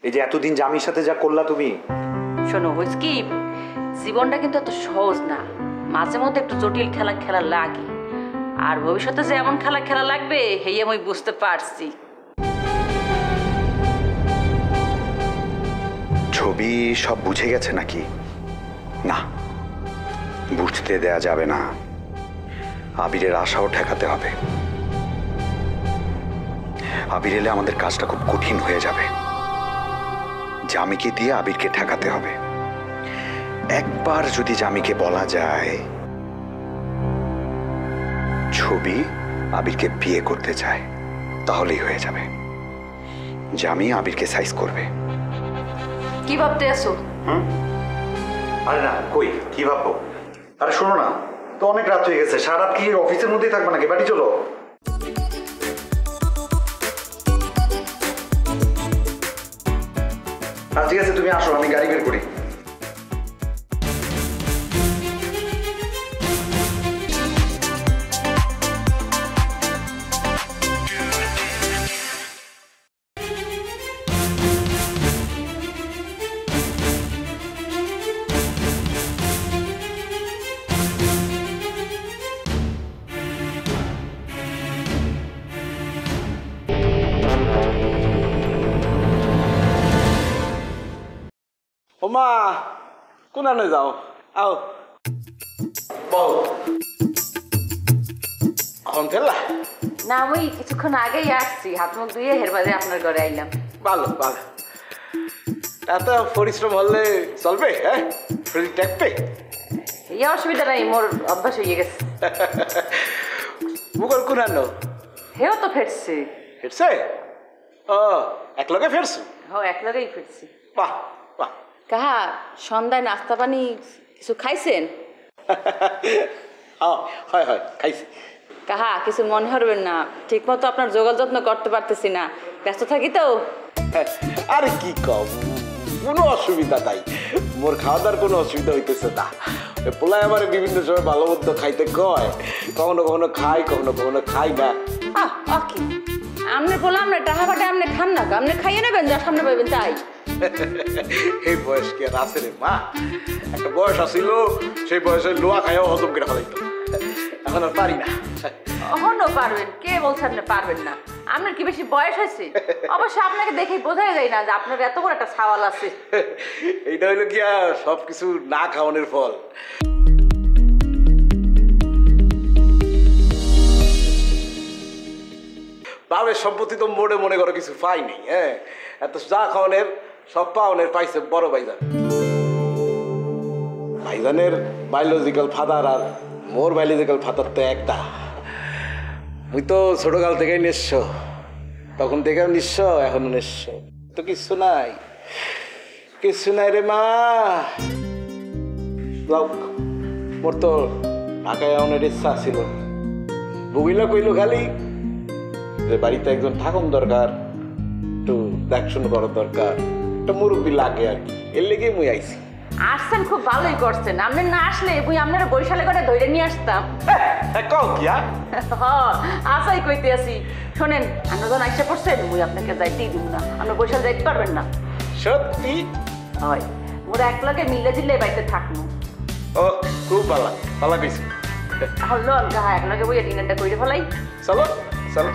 এই যে এতদিন জামির সাথে যা করলা তুমি। শোনো হয়েছে কি, জীবনটা কিন্তু এত সহজ না, মাঝে মধ্যে একটু জটিল খেলা খেলা লাগে। আর ভবিষ্যতে যে এমন খেলা খেলা লাগবে এই আমি বুঝতে পারছি। ছবি সব বুঝে গেছে নাকি? না, বুঝতে দেয়া যাবে না। আবিরের আশাও ঠেকাতে হবে। আবির এলে আমাদের কাজটা খুব কঠিন হয়ে যাবে। জামিকে দিয়ে আবিরকে ঠেকাতে হবে। একবার যদি জামিকে বলা যায় ছবি আবিরকে বিয়ে করতে চায়, তাহলেই হয়ে যাবে। জামি আবিরকে সাইজ করবে। কি ভাবতে আসো? আরে না, কই কি ভাববো? আরে শোনো না, তো অনেক রাত হয়ে গেছে। সারা রাত কি অফিসের মধ্যেই থাকবে নাকি? বাড়ি চলো। ঠিক আছে, তুমি আসো, আমি গাড়ি বের করি। ওমা কোনানে যাও? আও বল। এখন ফেললা? না, আমি কিছুক্ষণ আগেই আসছি, হাত মুখ ধুয়ে হের বাদে আপনার ঘরে আইলাম। ভালো ভালো, এত পরিশ্রম হলে চলবে? হ্যাঁ, শরীর টেকবে? এই অসুবিধা নাই, মোর অভ্যাস হয়ে গেছে। মুগল কোনানো? হেও তো ফেরছে। ফিরছে? ও একলগে ফিরছো? হ্যাঁ, এক লগেই ফিরছি। বাহ বাহ। কাহা সন্ধ্যায় নাস্তা পানি কিছু খাইছেন? হয় হয়, খাইছি। কাহা কিছু মনে করবেন না, ঠিক মতো আপনার যোগাযোগ যত্ন করতে পারতেছি না, ব্যস্ত থাকি তো। আরে কি কম, কোনো অসুবিধা নাই। মোর খাওয়া দাওয়ার কোনো অসুবিধা হইতেছে না। পোলায় আমার বিভিন্ন সময় ভালো মন্দ খাইতে কয়, কখনো কখনো খাই, কখনো কখনো খাই না। কি আপনি বললাম না টাকা পাটে আপনি খান না, আপনি খাইয়ে নেবেন, যা সামনে পাইবেন তাই। এই বয়স কি আর আছে রে মা? একটা বয়স আসিল, সেই বয়সে লোয়া খাইও হজম করে ফেলাইতো। এখন আর পারি না। অহনও পারবেন, কে বলছে আপনি পারবেন না? আপনার কি বেশি বয়স হয়েছে? অবশ্য আপনাকে দেখেই বোঝাই যায় না যে আপনার এত বড় একটা ছাওয়াল আছে। এইটা হইলো কি আর সবকিছু না খাওয়ানোর ফল। বাবের সম্পত্তি তো মোড়ে মনে করো কিছু পাইনি। হ্যাঁ, এত যা খাওয়ানোর সব পাওনের পাইছে বড় ভাইজান। ভাইজানের বায়োলজিক্যাল ফাদার আর মোর বায়োলজিক্যাল ফাদার তো একটা। মুই তো ছোটকাল থেকেই নিঃস্ব, তখন থেকেও নিঃস্ব, এখনো নিঃস্ব। তো কিচ্ছু নাই, কিচ্ছু নাই রে মা। মোর তো ঢাকায় এমনের ইচ্ছা ছিল। বুবিলা কইল খালি যে বাড়িতে একজন থাকুন দরকার, একটু দেখাশোনা করার দরকার, একটা মুরব্বী লাগে আর কি। এর লেগে মুই আইছি। আসছেন, খুব ভালোই করছেন। আপনি না আসলে মুই আপনার বরিশালে করে ধরে নিয়ে আসতাম। কও কি? আসাই কইতে আসি। শোনেন, আমরা যখন আইসা পড়ছেন, মুই আপনাকে যাইতেই দিব না। আপনি বরিশাল যাইতে পারবেন না। সত্যি? হয়, মোরা এক লগে মিলে জিলে বাড়িতে থাকবো। ও খুব ভালো, ভালো কইছি। হলো কাহা এক লগে বইয়া ডিনারটা কইরে ফেলাই। চলো চলো।